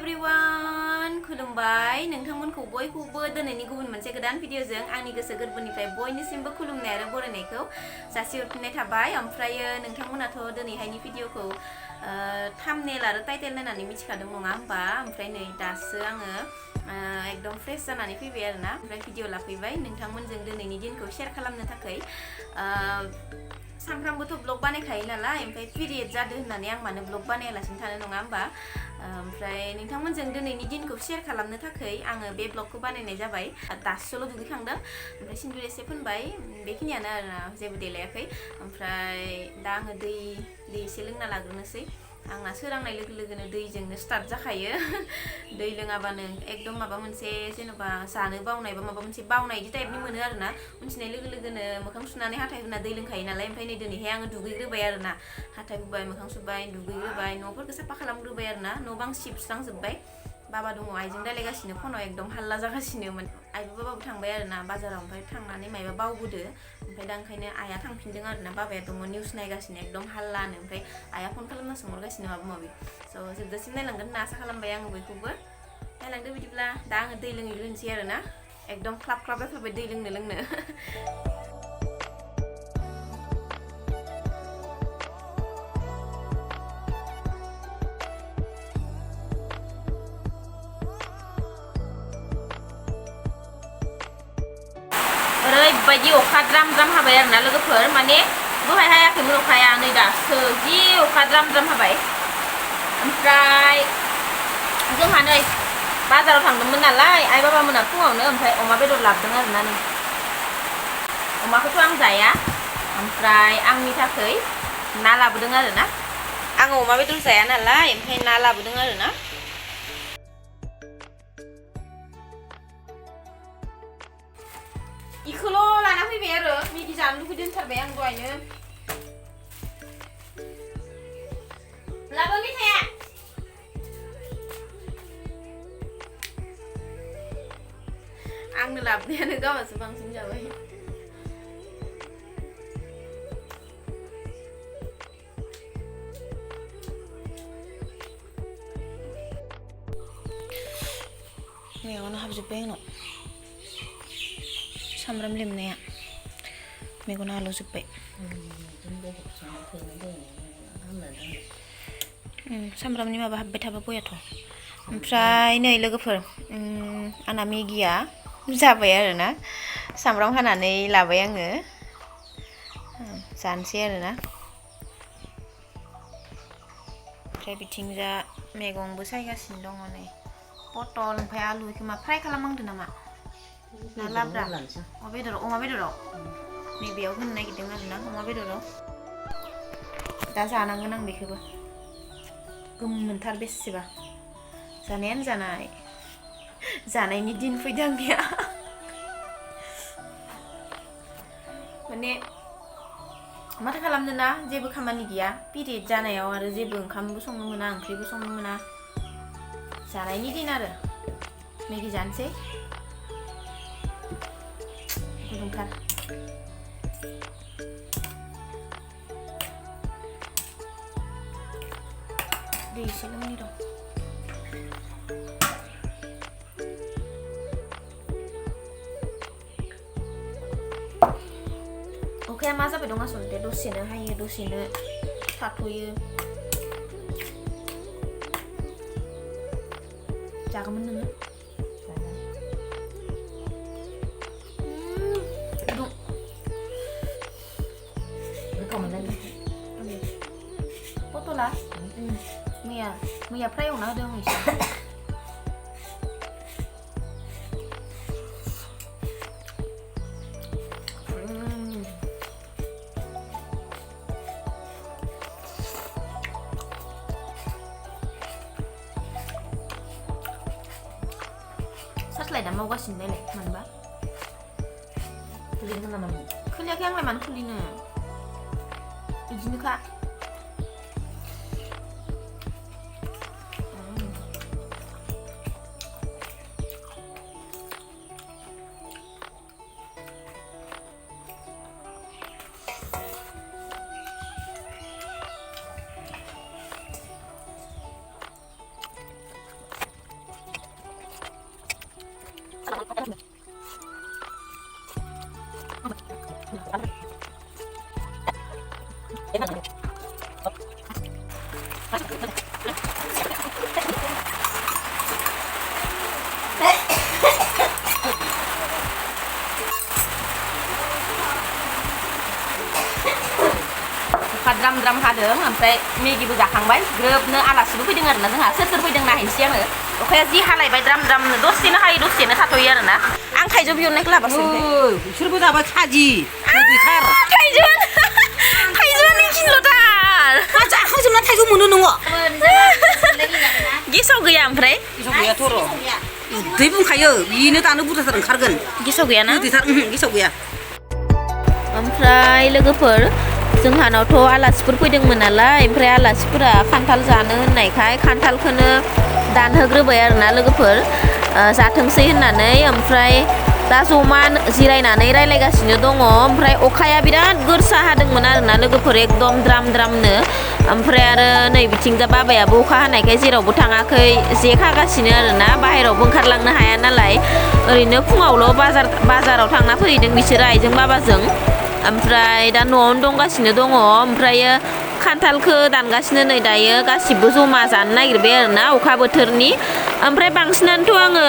everyone खुलुमबाय नोंथांमोनखौ बयखौबो दिनैनि गुबुन मोनसे गोदान भिडिअजों आंनि गोसो गोरबोनिफ्राय बयनिसिमबो खुलुमनाय आरो बरायनायखौ जासिहरफिननाय थाबाय। ओमफ्रायो नोंथांमोनाथ' दिनैहायनि भिडिअखौ थाम्बनेल आरो टाइटेल नायनानै मिथिखादों नङा होमबा? ओमफ्राय नै दासो आङो एकदम फ्रेश जानानै फैबाय आरोना, ओमफ्राय भिडिअ लाफैबाय नोंथांमोनजों दिनैनि दिनखौ शेयार खालामनो थाखाय। सानफ्रामबोथ' ब्लग बानायखायो नालाय, ओमफ्राय पिरियड जादों होननानै आं मानो ब्लग बानायालासिनो थानो नङा होमबा? ओमफ्राय नोंथांमोनजों दिनैनि दिनखौ शेयार खालामनो थाखाय आङो बे ब्लगखौ बानायनाय जाबाय। दासोल' दुगैखांदों, ओमफ्राय सिन्दुर एसे फोनबाय, बेखिनियानो आरोना, जेबो देलायाखै। ओमफ्राय दा आङो दै एसे लोंना लाग्रोनोसै। आंना सोरांनाय लोगो लोगोनो दैजोंनो स्टार्ट जाखायो। दै लोङाबानो एकदम माबा मोनसे जेनेबा जानो बावनाय बा माबा मोनसे बावनाय इदि टाइपनि मोनो आरोना। उथिनाय लोगो लोगोनो मोखां सुनानै हाथाय हुना दै लोंखायो नालाय, ओमफ्राय नै दिनैहाय आङो दुगैग्रोबाय आरोना। हाथाय हुबाय, मोखां सुबाय, दुगैग्रोबाय, न'फोरखौ साफा खालामग्रोबाय आरोना। न' बां सिबस्रांजोब्बाय। बाबा दङ आइजों रायलायगासिनो, फनाव एकदम हाल्ला जागासिनोमोन। आइबो बाबाबो थांबाय आरोना बाजाराव, ओमफ्राय थांनानै मायबा बावबोदो, ओमफ्राय दा ओंखायनो आइया थांफिनदों आरोना। बाबाया दङ निउस नायगासिनो एकदम हाल्लानो, ओमफ्राय आइया फन खालामना सोंहरगासिनो माबा माबि। स' जोबजासिम नायलांगोन होनना आसा खालामबाय आङो बयखौबो। नायलांदो बिदिब्ला। दा आङो दै लोंग्रोनोसै आरोना, एकदम ख्लाब ख्लाब जाथारबाय दै लोंनो। ओरैबायदि अखा द्राम द्राम हाबाय आरोना लोगोफोर, माने दहाय हायाखैमोन अखाया, नै दासो जि अखा द्राम द्राम हाबाय। ओमफ्राय जोंहा नै बाजाराव थांदोंमोन नालाय आइ बाबामोना फुङावनो, ओमफ्राय अमा बेदर लाबोदों आरोना। नै अमाखौथ' आं जाया, ओमफ्राय आंनि थाखाय ना लाबोदों आरोना। आङो अमा बेदर जाया नालाय, ओमफ्राय ना लाबोदों आरोना। इखौल' लाना फैबाय आरो मेगि जानो लुगैदों होनथारबाय आं दहायनो। लाबो मिथाया। आंनो लाबोनायानो गावहासो बांसिन जाबाय। मेगनाव हाबजोब्बाय आंनाव सामब्राम लेमनाया, मेगना आलौजोब्बाय। सामब्रामनि माबा हाबबाय थाबा बयाथ'। ओमफ्राय नै लोगोफोर, आंना मेगिया जाबाय आरोना। सामब्राम हानानै लाबाय आङो, जानोसै आरोना। ओमफ्राय बिथिंजा मैगंबो सायगासिनो दङ नै, पटल ओमफ्राय आलु। बेखौ मा फ्राय खालामनांदो नामा ना लाब्रा? अमा बेदराव नैबेयाव होनो नागिरदों आरोना, अमा बेदराव। दा जानांगोन आं बेखौबो, गोमोनथार बेसेबा। जानायानो जानायनि दिन फैदों आंनिया। माने माथो खालामनो ना, जेबो खामानि गैया पिरियड जानायाव, आरो जेबो ओंखामबो संनो मोना, ओंख्रिबो संनो मोना। जानायनि दिन आरो। मेगि जानोसै, गुदुंथार। दै एसे लोंनि र'। अखाया मा जाबाय दं आसलते, दसेनो हायो दसेनो थाथ'यो। जागौमोन नोङो? पटला मैया फ्राय एवना होदों आं एसे। सार्चलाइटआ मावगासिनो नायलाय मानोबा खोलियाखै आंलाय मानो खुलिनो, बिदिनोखा। द्राम हादों ओमफ्राय मेगिबो जाखांबाय ग्रोबनो आलासिबो फैदों आरोना जोंहा सोर सोर फैदों नायनोसै आङो अखाया जि हालायबाय द्रामनो दसेनो हायो दसेनो थाथ'यो आरोना आं थाइजौ बिहरनायखौ लाबासो बिसोरबो जाबाय खाजि गोदैथार थाइजौआनो किल'थार जाखांजोबना थाइजौ मोनो नोङो गेसाव गैया ओमफ्राय गेसाव गैयाथ' र' दै बुंखायो बेनो दानो बुरजाथार ओंखारगोन गेसाव गैयाना गोदैथार गेसाव गैया ओमफ्राय लोगोफोर जोंहानावथ' आलासिफोर फैदोंमोन नालाय ओमफ्राय आलासिफोरा खान्थाल जानो होननायखाय खान्थालखौनो दानहोग्रोबाय आरोना लोगोफोर जाथोंसै होननानै ओमफ्राय दा जमा जिरायनानै रायलायगासिनो दङ ओमफ्राय अखाया बिराद गोसा हादोंमोन आरोना लोगोफोर एकदम द्रामनो ओमफ्राय आरो नै बिथिंजा बाबायाबो अखा हानायखाय जेरावबो थाङाखै जे खागासिनो आरोना बाहेरावबो ओंखारलांनो हाया नालाय ओरैनो फुङावल' बाजाराव थांना फैदों बिसोरो आइजों बाबाजों ओमफ्राय दा न'आवनो दंगासिनो दङ ओमफ्रायो खान्थालखौ दानगासिनो नै दायो गासिबो जमा जानो नागिरबाय आरोना अखा बोथोरनि ओमफ्राय बांसिनानोथ' आङो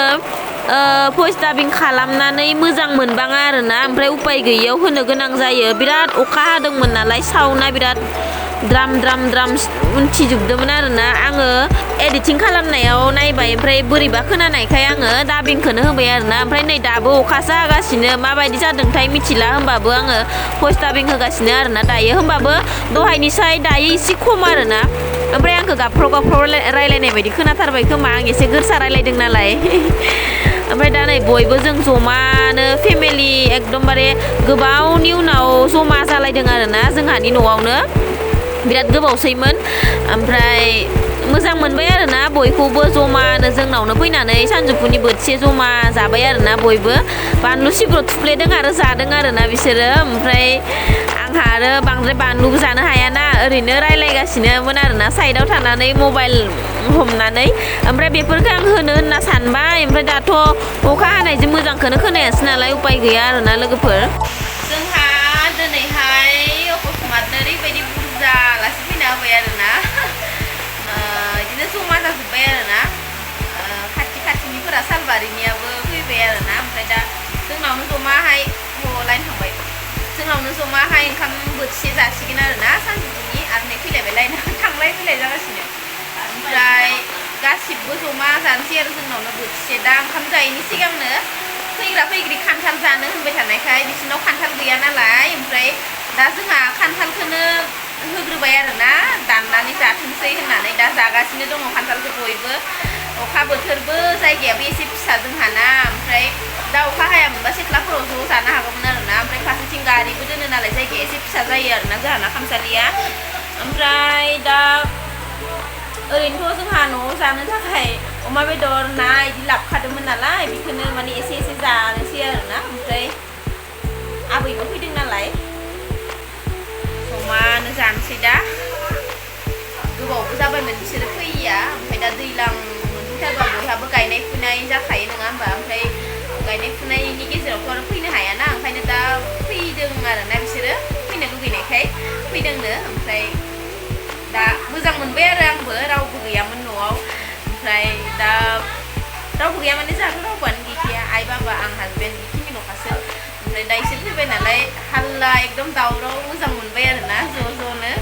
भइस डाबिं खालामनानै मोजां मोनबाङा आरोना ओमफ्राय उपाय गैयियाव होनो गोनां जायो बिराद अखा हादोंमोन नालाय साउन्डआ बिराद द्राम उनथिजोबदोंमोन आरोना आङो एडिटिं खालामनायाव नायबाय ओमफ्राय बोरैबा खोनानायखाय आङो डाबिंखौनो होबाय आरोना ओमफ्राय नै दाबो अखासो हागासिनो माबायदि जादोंथाय मिथिला होमबाबो आङो भइस डाबिं होगासिनो आरोना दायो होमबाबो दहायनिसाय दायो एसे खम आरोना ओमफ्राय आंखौ गाबफ्राव रायलायनाय बायदि खोनाथारबाय खोमा आं एसे गोरसा रायलायदों नालाय ओमफ्राय दा नै बयबो जों जमानो फेमिलि एकदमबारे गोबावनि उनाव जमा जालायदों आरोना जोंहानि न'आवनो बिराद गोबावसैमोन ओमफ्राय मोजां मोनबाय आरोना बयखौबो जमानो जोंनावनो फैनानै सानजौफुनि बोथिसे जमा जाबाय आरोना बयबो बानलु सिब्र' थुफ्लेदों आरो जादों आरोना बिसोरो ओमफ्राय आंहा आरो बांद्राय बानलुबो जानो हायाना ओरैनो रायलायगासिनोमोन आरोना साइडआव थानानै मबाइल हमनानै ओमफ्राय बेफोरखौ आं होनो होनना सानबाय ओमफ्राय दाथ' अखा हानायजों मोजांखौनो खोनायासै नालाय उपाय गैया आरोना लोगोफोर जोंहा दिनैहाय अकस्मातनो ओरैबायदि बुरजा आलासि फैना होबाय आरोना बिदिनो जमा जाजोब्बाय आरोना खाथिनिफोरा सालबारिनियाबो फैबाय आरोना ओमफ्राय दा जोंनावनो जमाहाय लाइन थांबाय जोंनावनो जमाहाय ओंखाम बोथिसे जासिगोन आरोना सानजौफुनि आरो नै फैलायबाय लाइन थांलाय फैलाय जागासिनो ओमफ्राय गासिबो जमा जानोसै आरो जोंनावनो बोथिसे दा ओंखाम जायैनि सिगांनो फैग्रि खान्थाल जानो होनबाय थानायखाय बिसोरनाव खान्थाल गैया नालाय ओमफ्राय दा जोंहा खान्थालखौनो होग्रोबाय आरोना दाननानै जाथोंसै होननानै दा जागासिनो दङ खान्थालखौ बयबो अखा बोथोरबो जायगायाबो एसे फिसा जोंहाना ओमफ्राय दा अखा हायामोनबा सिथ्लाफोराव ज' जानो हागौमोन आरोना ओमफ्राय फारसेथिं गारिबो दोनो नालाय जायगाया एसे फिसा जायो आरोना जोंहाना खामसालिया ओमफ्राय दा ओरैनोथ' जोंहा न'आव जानो थाखाय अमा बेदर ना बिदि लाबोखादोंमोन नालाय बेखौनो माने एसे जानोसै आरोना ओमफ्राय आबैबो फैदों नालाय जमानो जानोसै दा गोबावबो जाबायमोन बिसोरो फैया ओमफ्राय दा दैज्लां मोनफैथारबा बयहाबो गायनाय फुनाय जाखायो नङा होमबा ओमफ्राय गायनाय फुनायनि गेजेरावथ' आरो फैनो हायाना ओंखायनो दा फैदों आरोना बिसोरो फैनो लुगैनायखाय फैदोंनो ओमफ्राय दा मोजां मोनबाय आरो आंबो रावबो गैयामोन न'आव ओमफ्राय दा रावबो गैया माने जोंहाथ' रावबोआनो गैखाया आइ बाबा आं हासबेन्ड बेखिनिल'खासो ओमफ्राय दा इसोर फैबाय नालाय हाल्ला एकदम दावराव मोजां मोनबाय आरोना ज'नो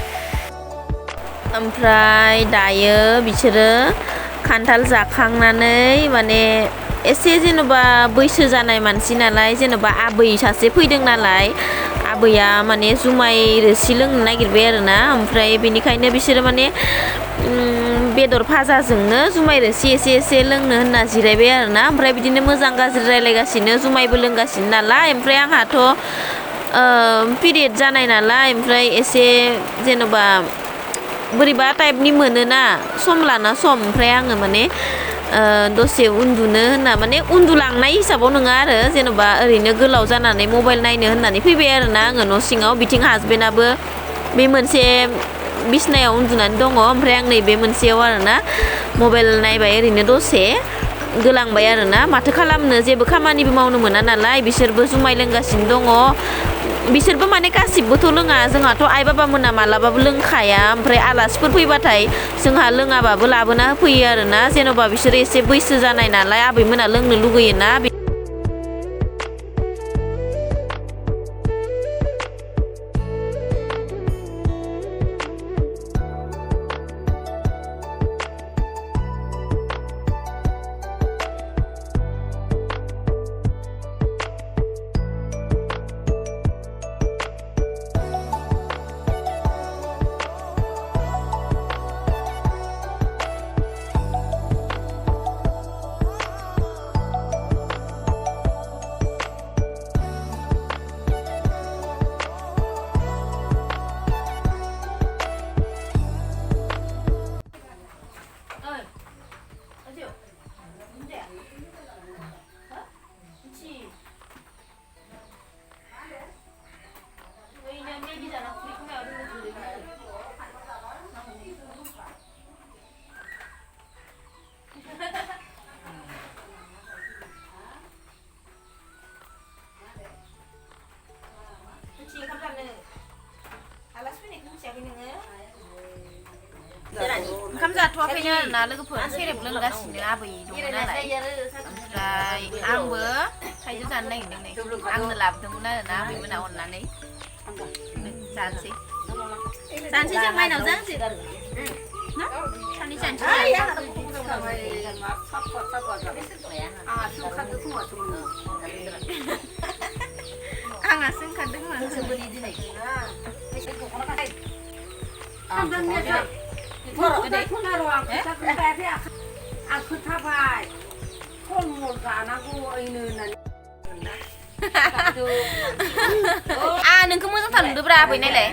ओमफ्राय दायो बिसोरो खान्थाल जाखांनानै माने एसे जेन'बा बैसो जानाय मानसि नालाय जेन'बा आबै सासे फैदों नालाय आबैया माने जुमाय रोसि लोंनो नागिरबाय आरोना ओमफ्राय बेनिखायनो बिसोरो माने बेदर भाजाजोंनो जुमाय रोसि एसे लोंनो होनना जिरायबाय आरोना ओमफ्राय बिदिनो मोजां गाज्रि रायलायगासिनो जुमायबो लोंगासिनो नालाय ओमफ्राय आंहाथ' पिरियड जानाय नालाय ओमफ्राय एसे जेन'बा बोरैबा टाइपनि मोनोना सम लाना सम ओमफ्राय आङो माने दसे उन्दुनो होनना माने उन्दुलांनाय हिसाबाव नङा आरो जेन'बा ओरैनो गोलाव जानानै मबाइल नायनो होननानै फैबाय आरोना आङो न' सिङाव बिथिं हासबेन्डआबो बे मोनसे बिसनायाव उन्दुनानै दङ ओमफ्राय आं नैबे मोनसेयाव आरोना मबाइल नायबाय ओरैनो दसे गोलांबाय आरोना माथो खालामनो जेबो खामानिबो मावनो मोना नालाय बिसोरबो जुमाय लोंगासिनो दङ बिसोरबो माने गासिबोथ' लोङा जोंहाथ' आइ बाबामोना मालाबाबो लोंखाया ओमफ्राय आलासिफोर फैबाथाय जोंहा लोङाबाबो लाबोना होफैयो आरोना जेन'बा बिसोरो एसे बैसो जानाय नालाय आबैमोना लोंनो लुगैयोना ओंखाम जाथ'वाखैनो आरोना लोगोफोर सेरेब लोंगासिनो आबै दङ नालाय ओमफ्राय आंबो थाइजौ जानो नागिरदों नै आंनो लाबोदोंमोन आरोना आबैमोना अननानै जानोसै जों माइनाव जानोसै सानै जानोसै आंहासो ओंखारदोंमोन खोथाबाय फल जानांगौ ओइनो होननानै नोंखौ मोजांथार नुदोब्रा आबै नायलाय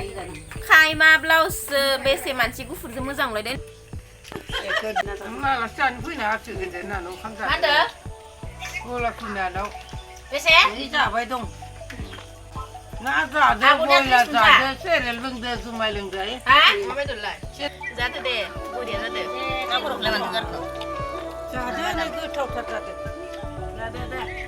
खायमा ब्लाउस बेसे मानसि गुफुरजों मोजां नुलायदों जानो फैनो हासिगोन बेसे जाबाय दं ना जादो बयलार जादो सेरेल लोंदो जुमाय लोंदो जादो दे बरिया जादो जादो गोथावथार जादो जादो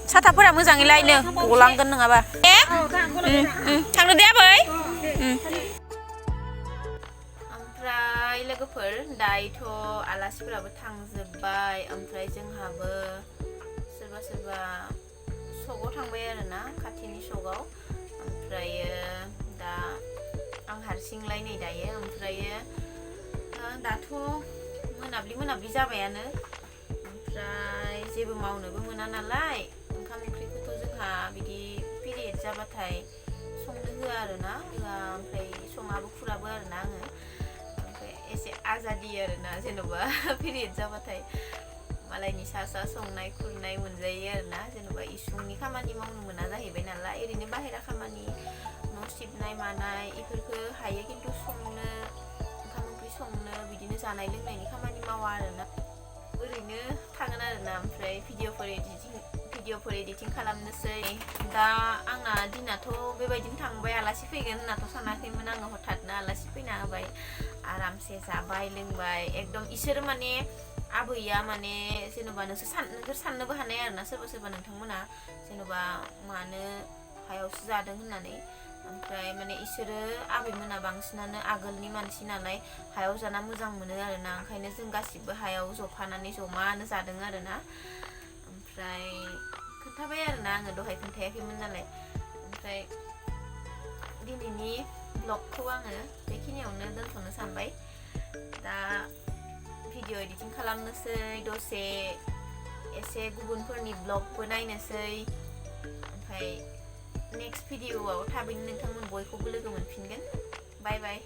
साथाफोरा मोजाङै लायनो गलांगोन नङाबा थांदो दे आबै ओमफ्राय लोगोफोर दायोथ' आलासिफोराबो थांजोब्बाय ओमफ्राय जोंहाबो सोरबा सकआव थांबाय आरोना खाथिनि सकआव ओमफ्रायो दा आं हारसिंलाय नै दायो ओमफ्रायो दाथ' मोनाब्लि जाबायानो ओमफ्राय जेबो मावनोबो मोना नालाय ओंखाम ओंख्रिखौथ' जोंहा बिदि पिरियड जाबाथाय संनो होआ आरोना ओमफ्राय सङाबो खुराबो आरोना आङो ओमफ्राय एसे आजादि आरोना जेन'बा पिरियड जाबाथाय मालायनि सा संनाय खुरनाय मोनजायो आरोना जेन'बा इसिंनि खामानि मावनो मोना जाहैबाय नालाय ओरैनो बाहेरा खामानि न' सिबनाय मानाय इफोरखौ हायो खिन्थु संनो ओंखाम ओंख्रि संनो बिदिनो जानाय लोंनायनि खामानि मावा आरोना ओरैनो थागोन आरोना ओमफ्राय भिडिअफोर एडिटिं खालामनोसै दा आंना दिनाथ' बेबायदिनो थांबाय आलासि फैगोन होननाथ' सानाखैमोन आङो हठाथनो आलासि फैना होबाय आरामसे जाबाय लोंबाय एकदम इसोर माने आबैया माने जेन'बा नोंसोर साननोबो हानाय आरोना सोरबा नोंथांमोना जेन'बा मानो हायावसो जादों होननानै ओमफ्राय माने इसोरो आबैमोना बांसिनानो आगोलनि मानसि नालाय हायाव जाना मोजां मोनो आरोना ओंखायनो जों गासिबो हायाव जफानानै जमानो जादों आरोना ओमफ्राय खोन्थाबाय आरोना आङो दहाय खोन्थायाखैमोन नालाय ओमफ्राय दिनैनि ब्लगखौ आङो बेखिनियावनो दोनथ'नो सानबाय दा भिडिअ एडिटिं खालामनोसै दसे एसे गुबुनफोरनि ब्लगबो नायनोसै ओमफ्राय नेक्स्ट भिडिअआव थाबैनो नोंथांमोन बयखौबो लोगो मोनफिनगोन बाय बाय